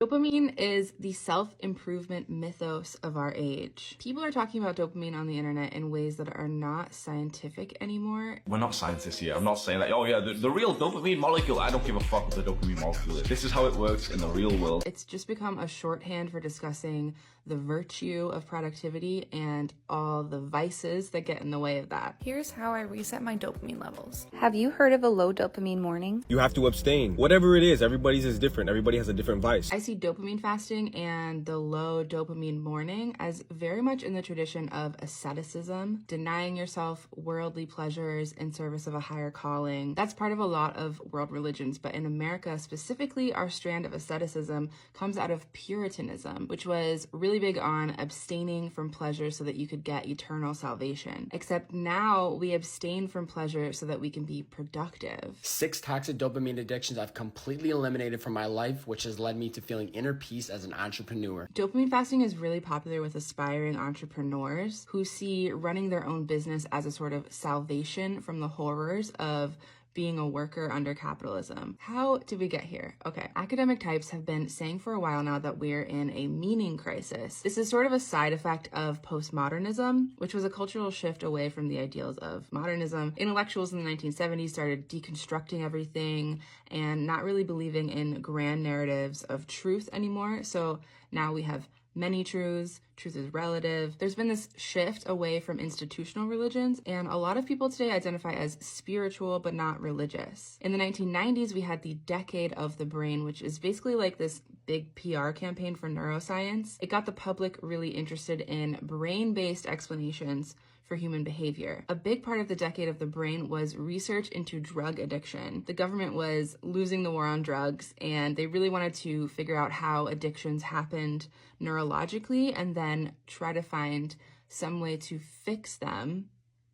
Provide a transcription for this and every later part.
Dopamine is the self-improvement mythos of our age. People are talking about dopamine on the internet in ways that are not scientific anymore. We're not scientists here. I'm not saying that, oh yeah, the real dopamine molecule, I don't give a fuck what the dopamine molecule is. This is how it works in the real world. It's just become a shorthand for discussing the virtue of productivity and all the vices that get in the way of that. Here's how I reset my dopamine levels. Have you heard of a low dopamine morning? You have to abstain. Whatever it is, everybody's is different. Everybody has a different vice. I see dopamine fasting and the low dopamine morning as very much in the tradition of asceticism, denying yourself worldly pleasures in service of a higher calling. That's part of a lot of world religions, but in America specifically, our strand of asceticism comes out of Puritanism, which was really big on abstaining from pleasure so that you could get eternal salvation. Except now we abstain from pleasure so that we can be productive. 6 toxic dopamine addictions I've completely eliminated from my life, which has led me to feeling inner peace as an entrepreneur. Dopamine fasting is really popular with aspiring entrepreneurs who see running their own business as a sort of salvation from the horrors of being a worker under capitalism. How did we get here? Okay, academic types have been saying for a while now that we're in a meaning crisis. This is sort of a side effect of postmodernism, which was a cultural shift away from the ideals of modernism. Intellectuals in the 1970s started deconstructing everything and not really believing in grand narratives of truth anymore. So now we have many truths, truth is relative. There's been this shift away from institutional religions, and a lot of people today identify as spiritual but not religious. In the 1990s, we had the Decade of the Brain, which is basically like this big PR campaign for neuroscience. It got the public really interested in brain-based explanations for human behavior. A big part of the Decade of the Brain was research into drug addiction. The government was losing the war on drugs, and they really wanted to figure out how addictions happened neurologically and then try to find some way to fix them,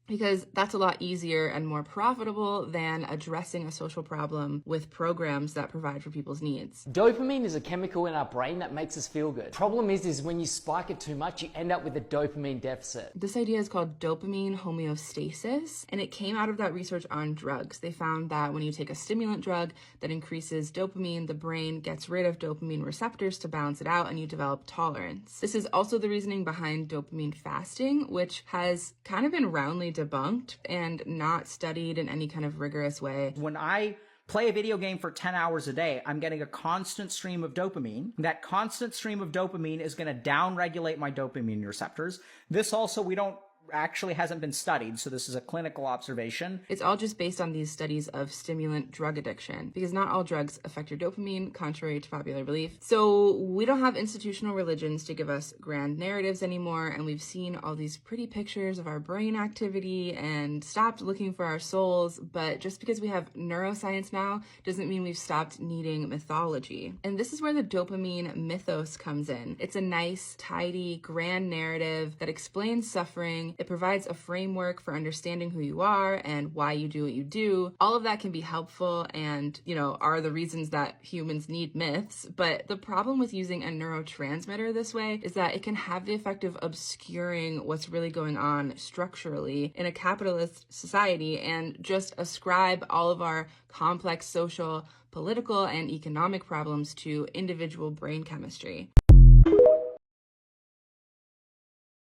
because that's a lot easier and more profitable than addressing a social problem with programs that provide for people's needs. Dopamine is a chemical in our brain that makes us feel good. Problem is when you spike it too much, you end up with a dopamine deficit. This idea is called dopamine homeostasis, and it came out of that research on drugs. They found that when you take a stimulant drug that increases dopamine, the brain gets rid of dopamine receptors to balance it out, and you develop tolerance. This is also the reasoning behind dopamine fasting, which has kind of been roundly debunked and not studied in any kind of rigorous way. When I play a video game for 10 hours a day, I'm getting a constant stream of dopamine. That constant stream of dopamine is going to downregulate my dopamine receptors. This also, actually hasn't been studied, so this is a clinical observation. It's all just based on these studies of stimulant drug addiction, because not all drugs affect your dopamine, contrary to popular belief. So we don't have institutional religions to give us grand narratives anymore, and we've seen all these pretty pictures of our brain activity and stopped looking for our souls, but just because we have neuroscience now doesn't mean we've stopped needing mythology. And this is where the dopamine mythos comes in. It's a nice, tidy, grand narrative that explains suffering. It provides a framework for understanding who you are and why you do what you do. All of that can be helpful and, are the reasons that humans need myths. But the problem with using a neurotransmitter this way is that it can have the effect of obscuring what's really going on structurally in a capitalist society and just ascribe all of our complex social, political, and economic problems to individual brain chemistry.